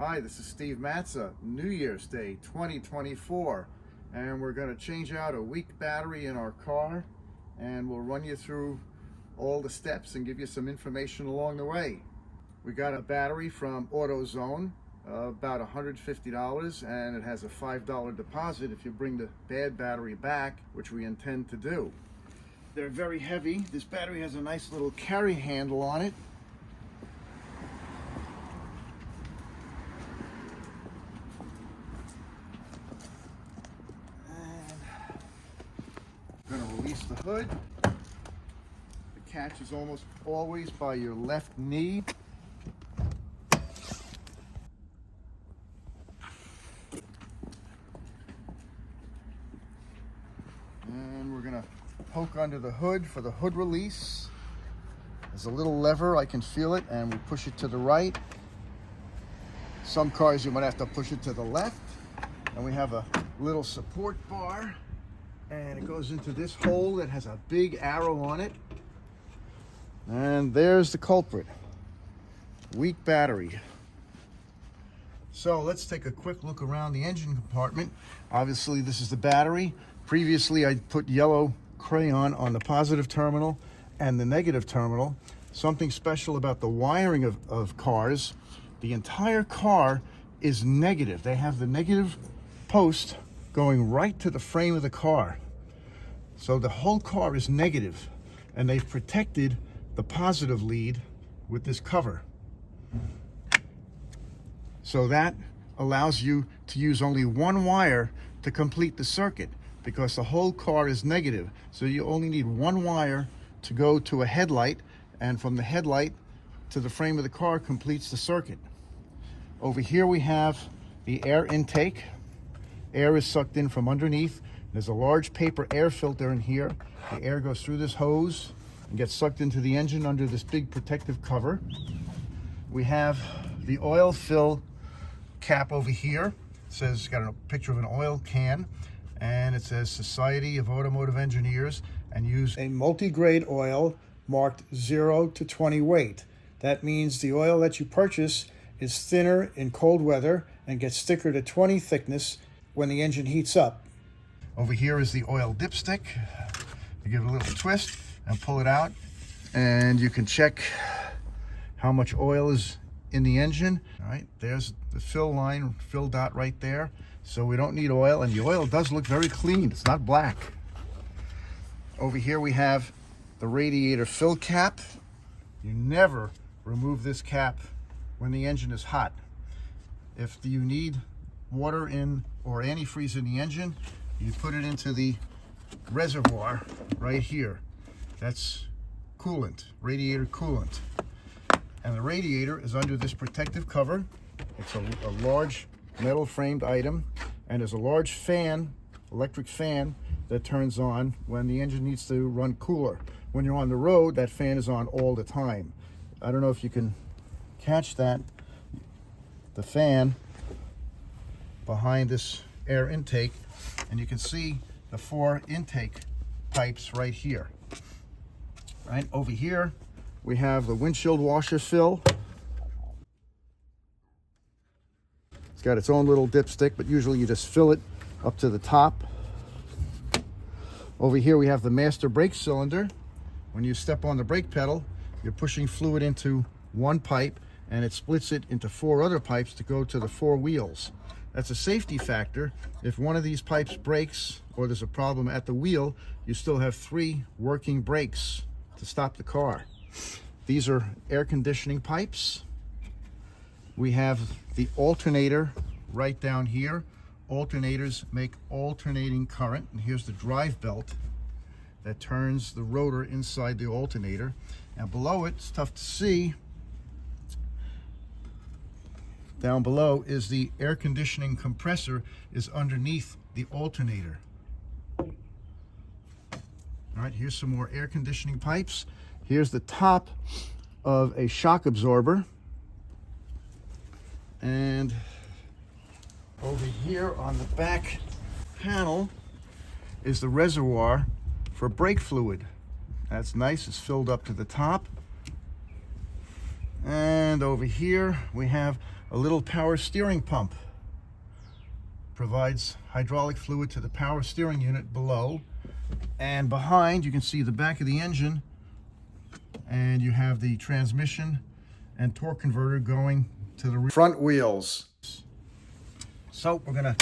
Hi, this is Steve Matza, New Year's Day 2024, and we're going to change out a weak battery in our car, and we'll run you through all the steps and give you some information along the way. We got a battery from AutoZone, about $150, and it has a $5 deposit if you bring the bad battery back, which we intend to do. They're very heavy. This battery has a nice little carry handle on it. I'm going to release the hood. The catch is almost always by your left knee. And we're going to poke under the hood for the hood release. There's a little lever, I can feel it, and we push it to the right. Some cars you might have to push it to the left. And we have a little support bar, and it goes into this hole that has a big arrow on it. And there's the culprit, weak battery. So let's take a quick look around the engine compartment. Obviously this is the battery. Previously I put yellow crayon on the positive terminal and the negative terminal. Something special about the wiring of cars, the entire car is negative. They have the negative post going right to the frame of the car. So the whole car is negative, and they've protected the positive lead with this cover. So that allows you to use only one wire to complete the circuit, because the whole car is negative. So you only need one wire to go to a headlight, and from the headlight to the frame of the car completes the circuit. Over here we have the air intake. Air is sucked in from underneath. There's a large paper air filter in here. The air goes through this hose and gets sucked into the engine under this big protective cover. We have the oil fill cap over here. It says, it's got a picture of an oil can, and it says Society of Automotive Engineers, and use a multi-grade oil marked 0 to 20 weight. That means the oil that you purchase is thinner in cold weather and gets thicker to 20 thickness when the engine heats up. Over here is the oil dipstick. You give it a little twist and pull it out, and you can check how much oil is in the engine. All right, there's the fill line, fill dot right there. So we don't need oil, and the oil does look very clean. It's not black. Over here we have the radiator fill cap. You never remove this cap when the engine is hot. If you need water in or antifreeze in the engine, you put it into the reservoir right here. That's coolant, radiator coolant. And the radiator is under this protective cover. It's a large metal framed item, and there's a large fan, electric fan, that turns on when the engine needs to run cooler. When you're on the road, that fan is on all the time. I don't know if you can catch that. The fan behind this air intake, and you can see the 4 intake pipes right here. Right over here we have the windshield washer fill. It's got its own little dipstick, but usually you just fill it up to the top. Over here we have the master brake cylinder. When you step on the brake pedal, you're pushing fluid into one pipe, and it splits it into 4 other pipes to go to the 4 wheels. That's a safety factor. If one of these pipes breaks or there's a problem at the wheel, you still have 3 working brakes to stop the car. These are air conditioning pipes. We have the alternator right down here. Alternators make alternating current, and here's the drive belt that turns the rotor inside the alternator. And below it, it's tough to see, down below is the air conditioning compressor is underneath the alternator. All right, here's some more air conditioning pipes. Here's the top of a shock absorber. And over here on the back panel is the reservoir for brake fluid. That's nice, it's filled up to the top. And over here we have a little power steering pump. Provides hydraulic fluid to the power steering unit below. And behind, you can see the back of the engine, and you have the transmission and torque converter going to the front wheels. So we're gonna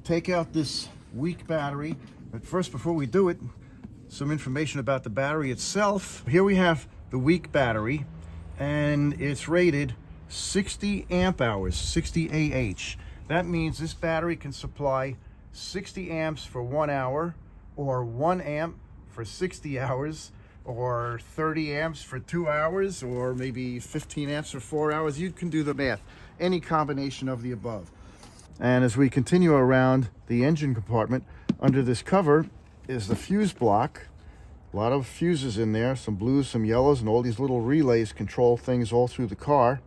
take out this weak battery, but first, before we do it, some information about the battery itself. Here we have the weak battery, and it's rated 60 amp hours, 60 AH. That means this battery can supply 60 amps for 1 hour, or 1 amp for 60 hours, or 30 amps for 2 hours, or maybe 15 amps for 4 hours. You can do the math, any combination of the above. And as we continue around the engine compartment, under this cover is the fuse block. A lot of fuses in there, some blues, some yellows, and all these little relays control things all through the car.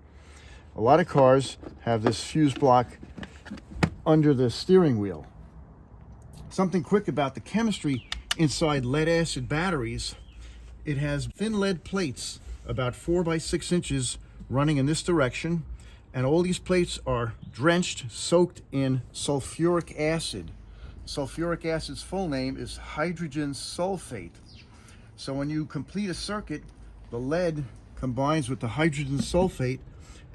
A lot of cars have this fuse block under the steering wheel. Something quick about the chemistry inside lead-acid batteries. It has thin lead plates, about 4 by 6 inches, running in this direction, and all these plates are drenched, soaked in sulfuric acid. Sulfuric acid's full name is hydrogen sulfate. So when you complete a circuit, the lead combines with the hydrogen sulfate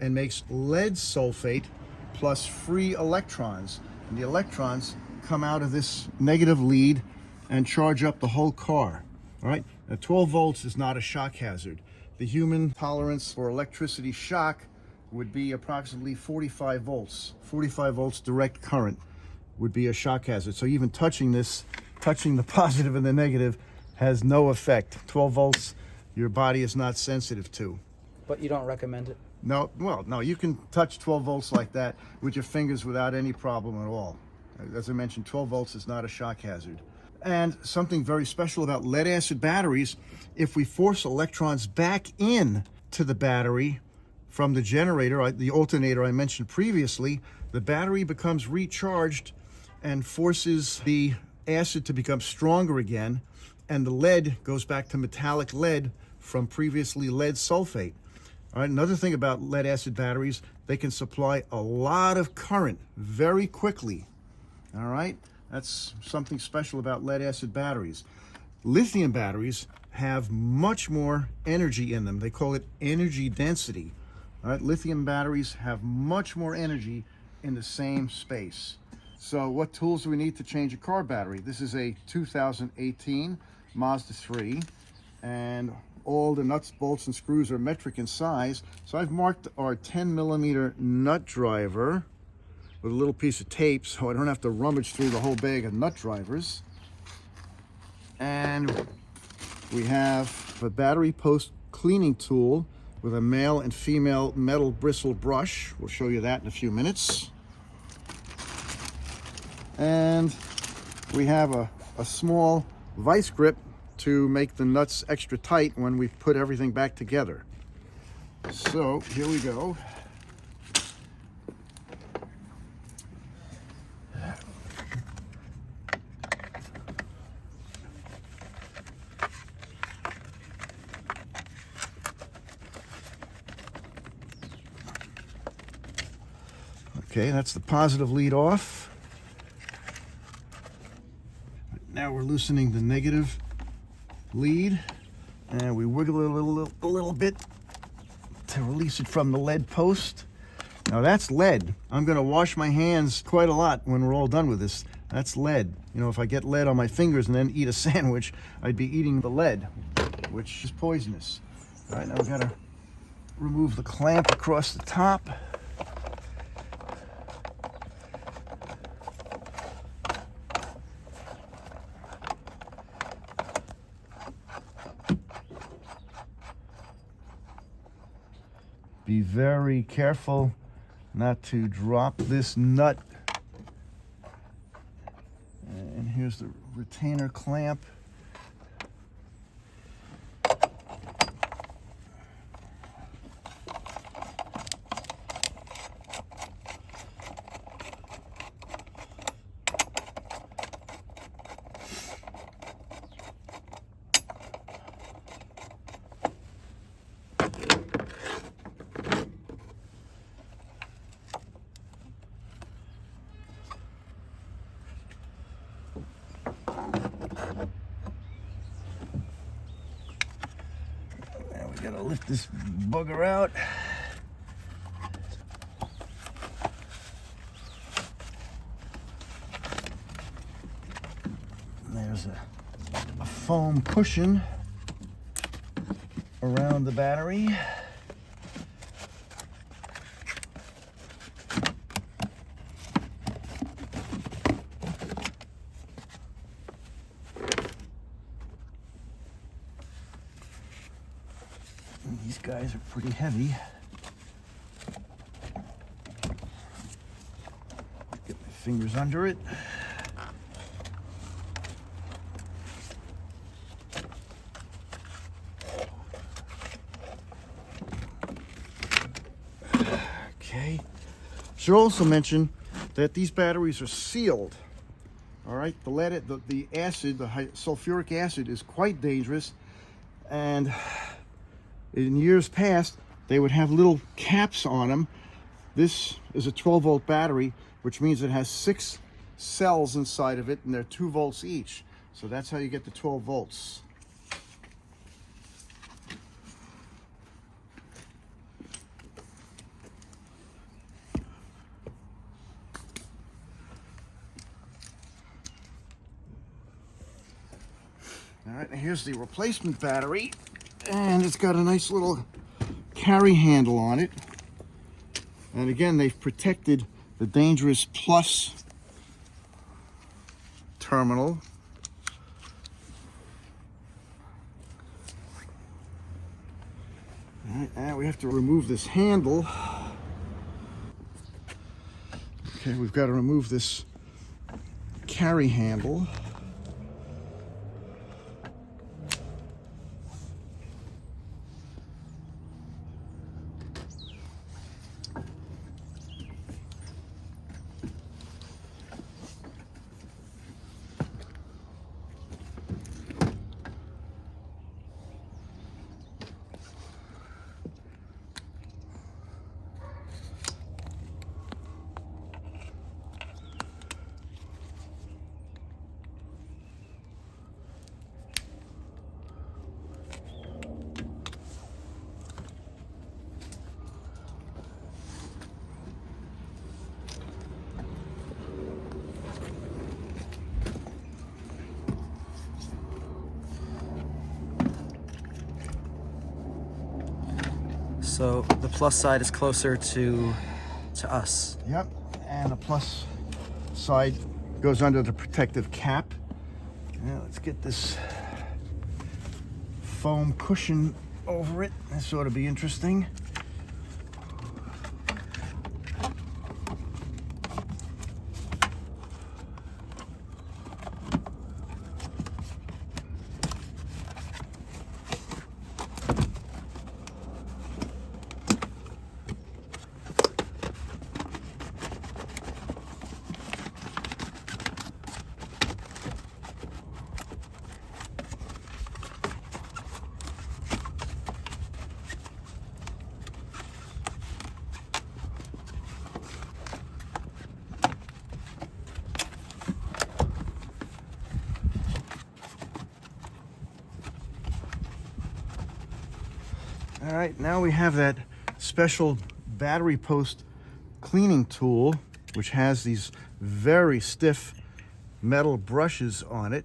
and makes lead sulfate plus free electrons. And the electrons come out of this negative lead and charge up the whole car. All right, now 12 volts is not a shock hazard. The human tolerance for electricity shock would be approximately 45 volts. 45 volts direct current would be a shock hazard. So even touching this, touching the positive and the negative, has no effect. 12 volts, your body is not sensitive to. But you don't recommend it? No, well, no, you can touch 12 volts like that with your fingers without any problem at all. As I mentioned, 12 volts is not a shock hazard. And something very special about lead acid batteries, if we force electrons back in to the battery from the generator, the alternator I mentioned previously, the battery becomes recharged and forces the acid to become stronger again, and the lead goes back to metallic lead from previously lead sulfate. All right, another thing about lead acid batteries, they can supply a lot of current very quickly. All right, that's something special about lead acid batteries. Lithium batteries have much more energy in them. They call it energy density. All right, lithium batteries have much more energy in the same space. So what tools do we need to change a car battery? This is a 2018 Mazda 3, and all the nuts, bolts, and screws are metric in size. So I've marked our 10 millimeter nut driver with a little piece of tape so I don't have to rummage through the whole bag of nut drivers. And we have a battery post cleaning tool with a male and female metal bristle brush. We'll show you that in a few minutes. And we have a small vice grip to make the nuts extra tight when we put everything back together. So here we go. Okay, that's the positive lead off. Now we're loosening the negative lead, and we wiggle it a little bit to release it from the lead post. Now that's lead. I'm going to wash my hands quite a lot when we're all done with this. That's lead. You know, if I get lead on my fingers and then eat a sandwich, I'd be eating the lead, which is poisonous. All right, now we've got to remove the clamp across the top. Be very careful not to drop this nut. And here's the retainer clamp. Gotta lift this bugger out. There's a foam cushion around the battery. And these guys are pretty heavy. Get my fingers under it. Okay. Should also mention that these batteries are sealed. All right, the acid, the sulfuric acid, is quite dangerous, and in years past they would have little caps on them. This is a 12-volt battery, which means it has 6 cells inside of it, and they're 2 volts each. So that's how you get the 12 volts. All right, here's the replacement battery, and it's got a nice little carry handle on it. And again, they've protected the dangerous plus terminal. All right, now we have to remove this handle. Okay, we've got to remove this carry handle. So the plus side is closer to us. Yep, and the plus side goes under the protective cap. Now let's get this foam cushion over it. This ought to be interesting. All right, now we have that special battery post cleaning tool, which has these very stiff metal brushes on it.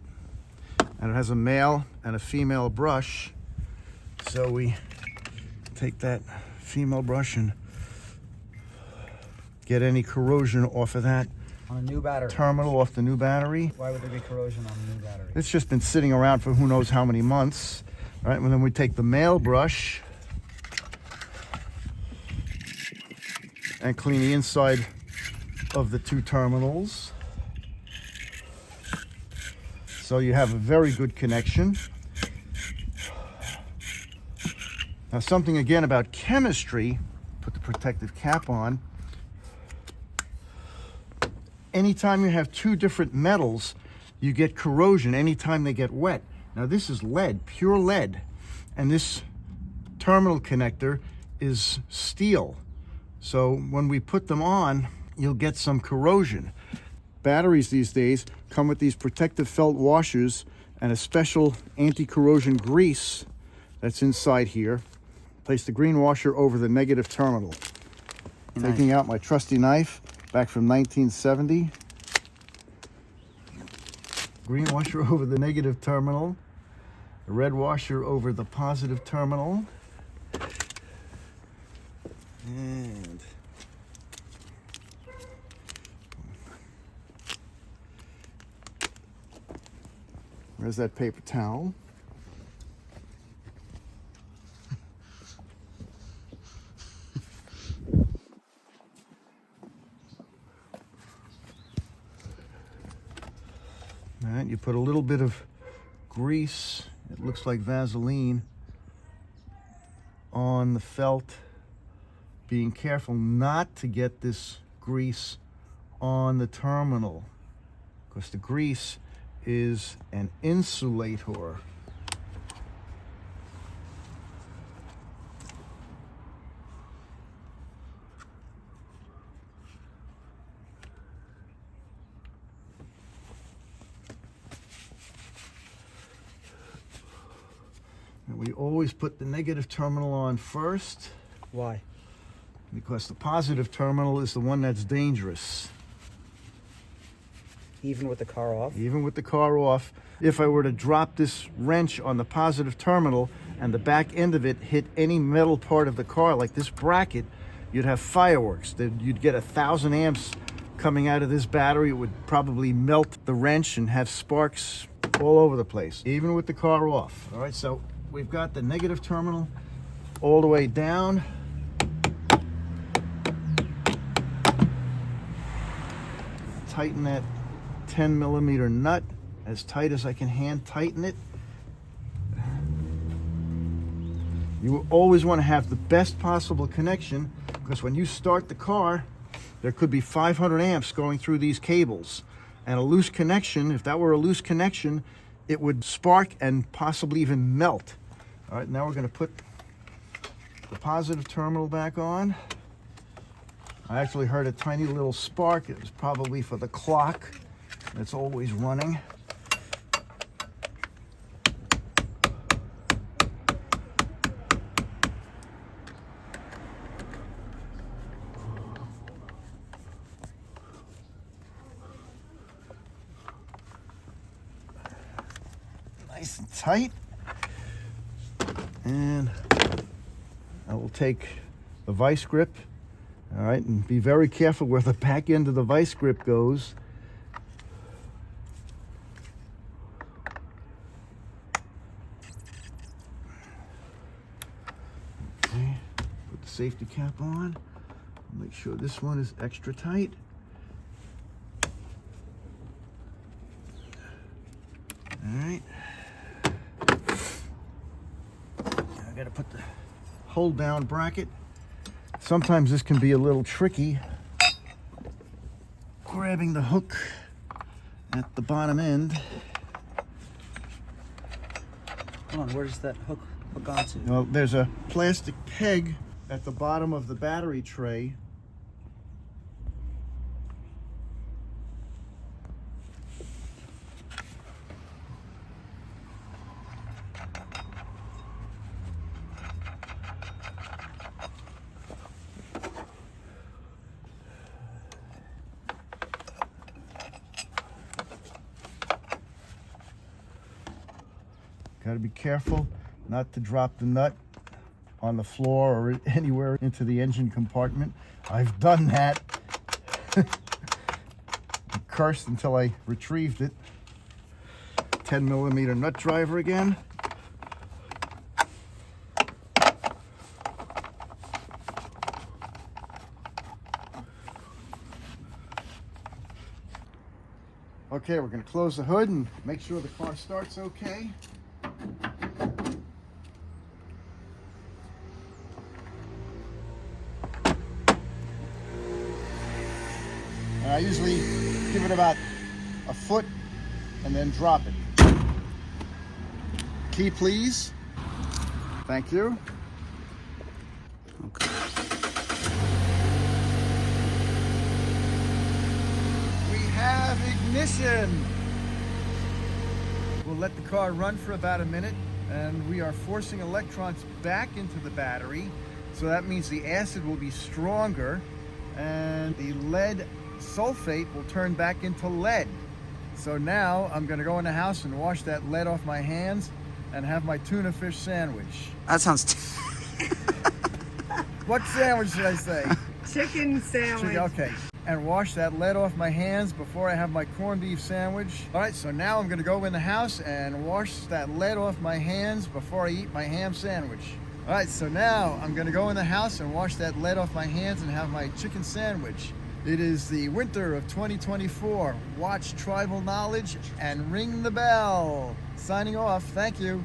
And it has a male and a female brush. So we take that female brush and get any corrosion off of that On a new battery. terminal, off the new battery. Why would there be corrosion on a new battery? It's just been sitting around for who knows how many months. All right, and then we take the male brush and clean the inside of the 2 terminals. So you have a very good connection. Now, something again about chemistry, put the protective cap on. Anytime you have 2 different metals, you get corrosion anytime they get wet. Now this is lead, pure lead, and this terminal connector is steel. So when we put them on, you'll get some corrosion. Batteries these days come with these protective felt washers and a special anti-corrosion grease that's inside here. Place the green washer over the negative terminal. Taking out my trusty knife back from 1970. Green washer over the negative terminal. The red washer over the positive terminal. And where's that paper towel? All right, you put a little bit of grease, it looks like Vaseline, on the felt, being careful not to get this grease on the terminal, because the grease is an insulator. And we always put the negative terminal on first. Why? Because the positive terminal is the one that's dangerous. Even with the car off? Even with the car off. If I were to drop this wrench on the positive terminal and the back end of it hit any metal part of the car, like this bracket, you'd have fireworks. You'd get 1,000 amps coming out of this battery. It would probably melt the wrench and have sparks all over the place, even with the car off. All right, so we've got the negative terminal all the way down. Tighten that 10 millimeter nut as tight as I can hand tighten it. You always want to have the best possible connection, because when you start the car, there could be 500 amps going through these cables. And a loose connection, if that were a loose connection, it would spark and possibly even melt. All right, now we're going to put the positive terminal back on. I actually heard a tiny little spark. It was probably for the clock that's always running. Nice and tight. And I will take the vice grip. All right, and be very careful where the back end of the vice grip goes. Okay, put the safety cap on. Make sure this one is extra tight. All right. I gotta put the hold down bracket. Sometimes this can be a little tricky, grabbing the hook at the bottom end. Hold on, where does that hook onto? Well, there's a plastic peg at the bottom of the battery tray. Got to be careful not to drop the nut on the floor or anywhere into the engine compartment. I've done that. I cursed until I retrieved it. 10 millimeter nut driver again. Okay, we're going to close the hood and make sure the car starts okay. I usually give it about a foot and then drop it. Key, please. Thank you. Okay. We have ignition. We'll let the car run for about a minute. and we are forcing electrons back into the battery. So that means the acid will be stronger and the lead sulfate will turn back into lead. So now I'm gonna go in the house and wash that lead off my hands and have my tuna fish sandwich. That sounds. What sandwich should I say? Chicken sandwich. Okay. And wash that lead off my hands before I have my corned beef sandwich. All right, so now I'm gonna go in the house and wash that lead off my hands before I eat my ham sandwich. All right, so now I'm gonna go in the house and wash that lead off my hands and have my chicken sandwich. It is the winter of 2024. Watch Tribal Knowledge and ring the bell. Signing off, thank you.